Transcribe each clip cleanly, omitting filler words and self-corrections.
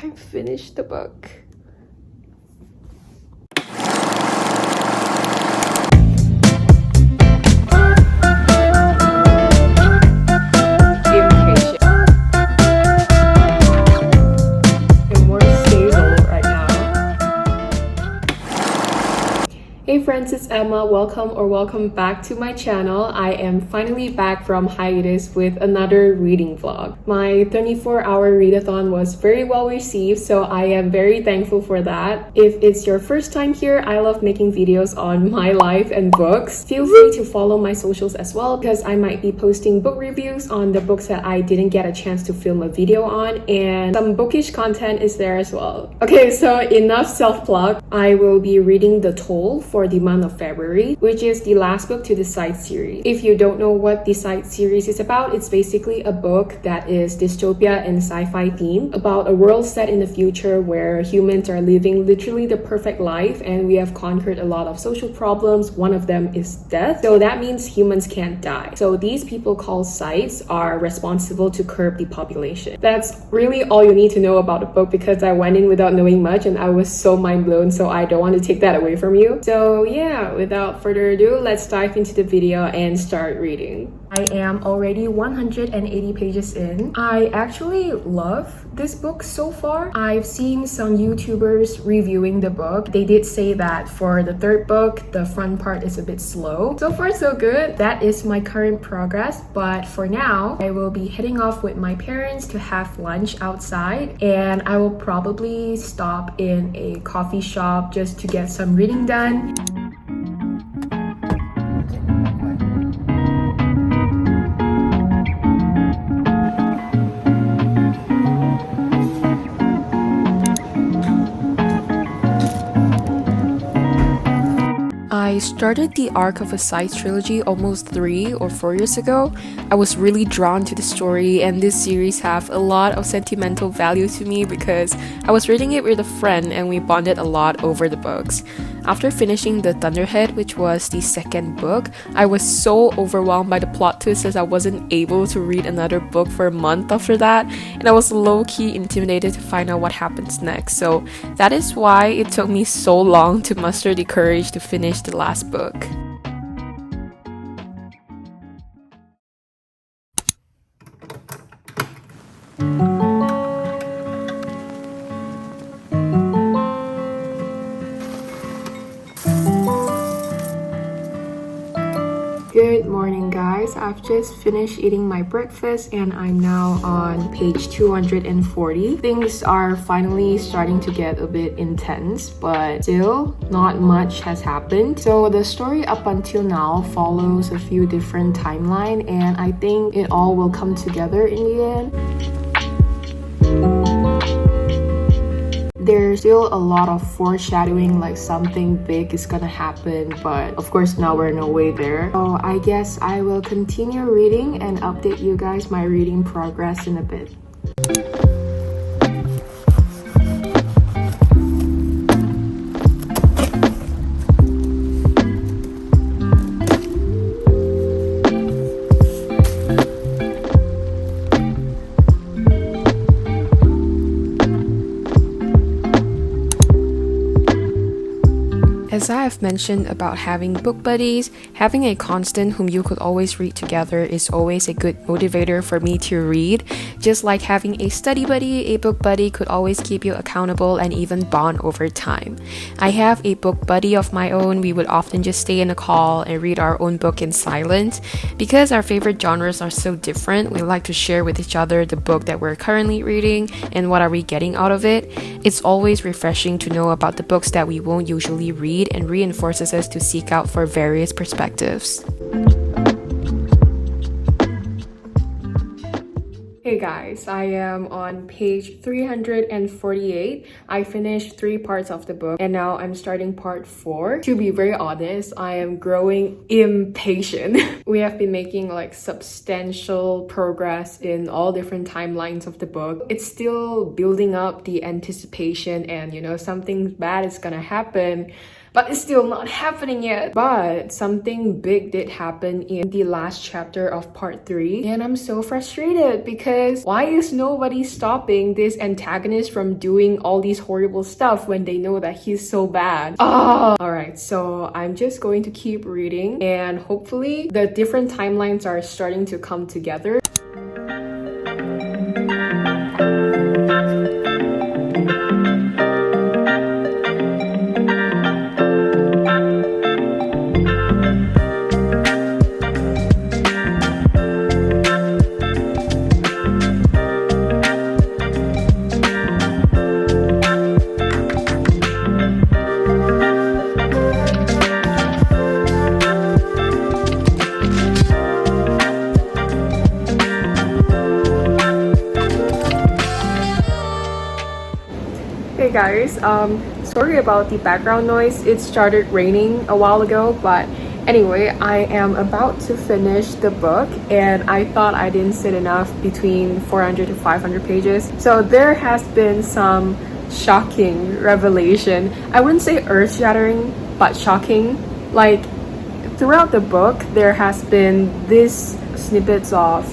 I finished the book. Hey friends, it's Emma. Welcome back to my channel. I am finally back from hiatus with another reading vlog. My 24-hour readathon was very well received, so I am very thankful for that. If it's your first time here, I love making videos on my life and books. Feel free to follow my socials as well, because I might be posting book reviews on the books that I didn't get a chance to film a video on, and some bookish content is there as well. Okay, so enough self-plug. I will be reading The Toll for the month of February, which is the last book to the Scythe series. If you don't know what the Scythe series is about, it's basically a book that is dystopia and sci-fi themed about a world set in the future where humans are living literally the perfect life and we have conquered a lot of social problems. One of them is death. So that means humans can't die. So these people called Scythes are responsible to curb the population. That's really all you need to know about the book, because I went in without knowing much and I was so mind blown, so I don't want to take that away from you. So yeah, without further ado, let's dive into the video and start reading. I am already 180 pages in. I actually love this book so far. I've seen some YouTubers reviewing the book. They did say that for the third book, the front part is a bit slow. So far, so good. That is my current progress. But for now, I will be heading off with my parents to have lunch outside. And I will probably stop in a coffee shop just to get some reading done. I started the arc of a Scythe trilogy almost 3 or 4 years ago. I was really drawn to the story, and this series have a lot of sentimental value to me because I was reading it with a friend and we bonded a lot over the books. After finishing The Thunderhead, which was the second book, I was so overwhelmed by the plot twist as I wasn't able to read another book for a month after that, and I was low-key intimidated to find out what happens next. So that is why it took me so long to muster the courage to finish the last book. Good morning, guys. I've just finished eating my breakfast and I'm now on page 240. Things are finally starting to get a bit intense, but still not much has happened. So the story up until now follows a few different timelines, and I think it all will come together in the end. There's still a lot of foreshadowing, like something big is gonna happen, but of course now we're no way there. So I guess I will continue reading and update you guys my reading progress in a bit. As I have mentioned about having book buddies, having a constant whom you could always read together is always a good motivator for me to read. Just like having a study buddy, a book buddy could always keep you accountable and even bond over time. I have a book buddy of my own. We would often just stay in a call and read our own book in silence. Because our favorite genres are so different, we like to share with each other the book that we're currently reading and what are we getting out of it. It's always refreshing to know about the books that we won't usually read and reinforces us to seek out for various perspectives. Hey guys, I am on page 348. I finished 3 parts of the book and now I'm starting part 4. To be very honest, I am growing impatient. We have been making like substantial progress in all different timelines of the book. It's still building up the anticipation and something bad is gonna happen. but it's still not happening yet. But something big did happen in the last chapter of part 3, and I'm so frustrated because why is nobody stopping this antagonist from doing all these horrible stuff when they know that he's so bad? Alright, so I'm just going to keep reading, and hopefully the different timelines are starting to come together. Hey guys, sorry about the background noise. It started raining a while ago, but anyway, I am about to finish the book and I thought I didn't sit enough between 400 to 500 pages. So there has been some shocking revelation. I wouldn't say earth-shattering, but shocking. Like throughout the book, there has been these snippets of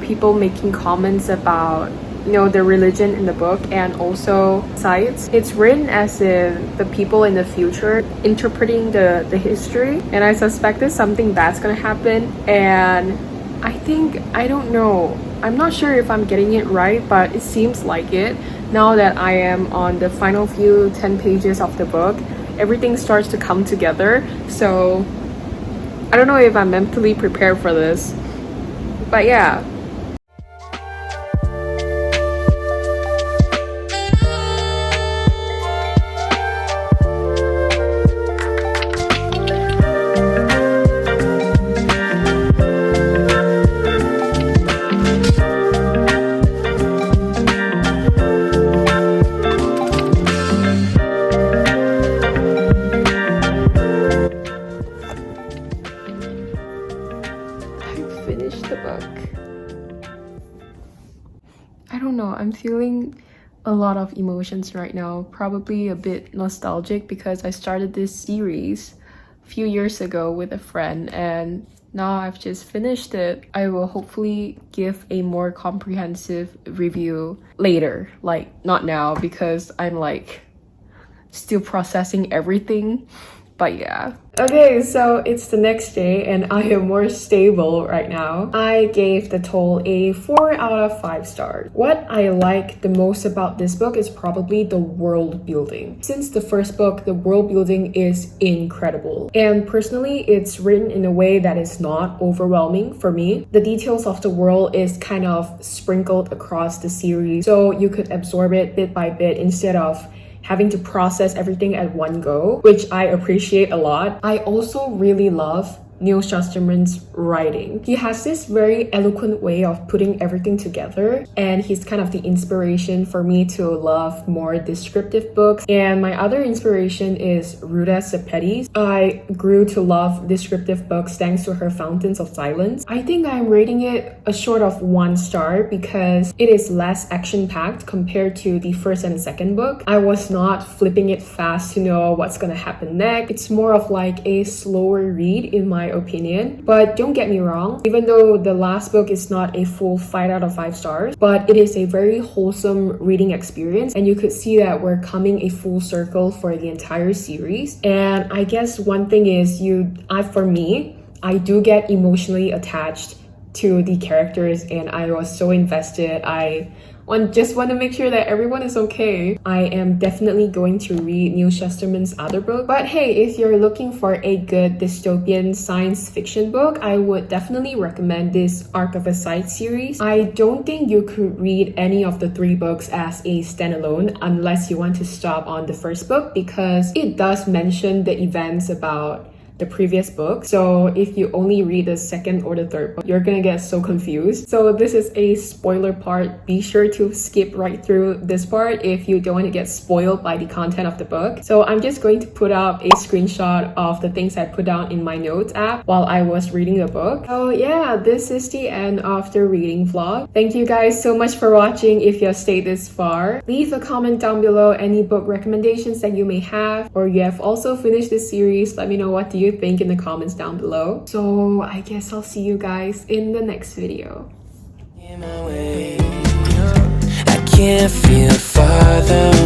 people making comments about the religion in the book and also Scythe. It's written as if the people in the future interpreting the history, and I suspect that something bad's gonna happen. And I don't know, I'm not sure if I'm getting it right, but it seems like it. Now that I am on the final few 10 pages of the book, everything starts to come together. So I don't know if I'm mentally prepared for this, but yeah. Finish the book. I don't know, I'm feeling a lot of emotions right now, probably a bit nostalgic because I started this series a few years ago with a friend and now I've just finished it. I will hopefully give a more comprehensive review later, like not now because I'm like still processing everything. But yeah. Okay, so it's the next day and I am more stable right now. I gave The Toll a 4 out of 5 stars. What I like the most about this book is probably the world building. Since the first book, the world building is incredible. And personally, it's written in a way that is not overwhelming for me. The details of the world is kind of sprinkled across the series, so you could absorb it bit by bit instead of having to process everything at one go, which I appreciate a lot. I also really love Neil Shusterman's writing. He has this very eloquent way of putting everything together, and he's kind of the inspiration for me to love more descriptive books. And my other inspiration is Ruta Sepetys. I grew to love descriptive books thanks to her Fountains of Silence. I think I'm rating it a short of 1 star because it is less action-packed compared to the first and second book. I was not flipping it fast to know what's gonna happen next. It's more of like a slower read in my opinion. But don't get me wrong, even though the last book is not a full 5 out of 5 stars, but it is a very wholesome reading experience, and you could see that we're coming a full circle for the entire series. And I guess one thing is for me, I do get emotionally attached to the characters and I was so invested. I just want to make sure that everyone is okay. I am definitely going to read Neil Shusterman's other book. But hey, if you're looking for a good dystopian science fiction book, I would definitely recommend this Arc of a Scythe series. I don't think you could read any of the 3 books as a standalone unless you want to stop on the first book, because it does mention the events about the previous book. So if you only read the second or the third book, you're gonna get so confused. So this is a spoiler part. Be sure to skip right through this part if you don't want to get spoiled by the content of the book. So I'm just going to put up a screenshot of the things I put down in my notes app while I was reading the book. So yeah, this is the end of the reading vlog. Thank you guys so much for watching. If you have stayed this far, leave a comment down below any book recommendations that you may have, or you have also finished this series. Let me know what do you think in the comments down below. So I guess I'll see you guys in the next video. In my way, I can't feel farther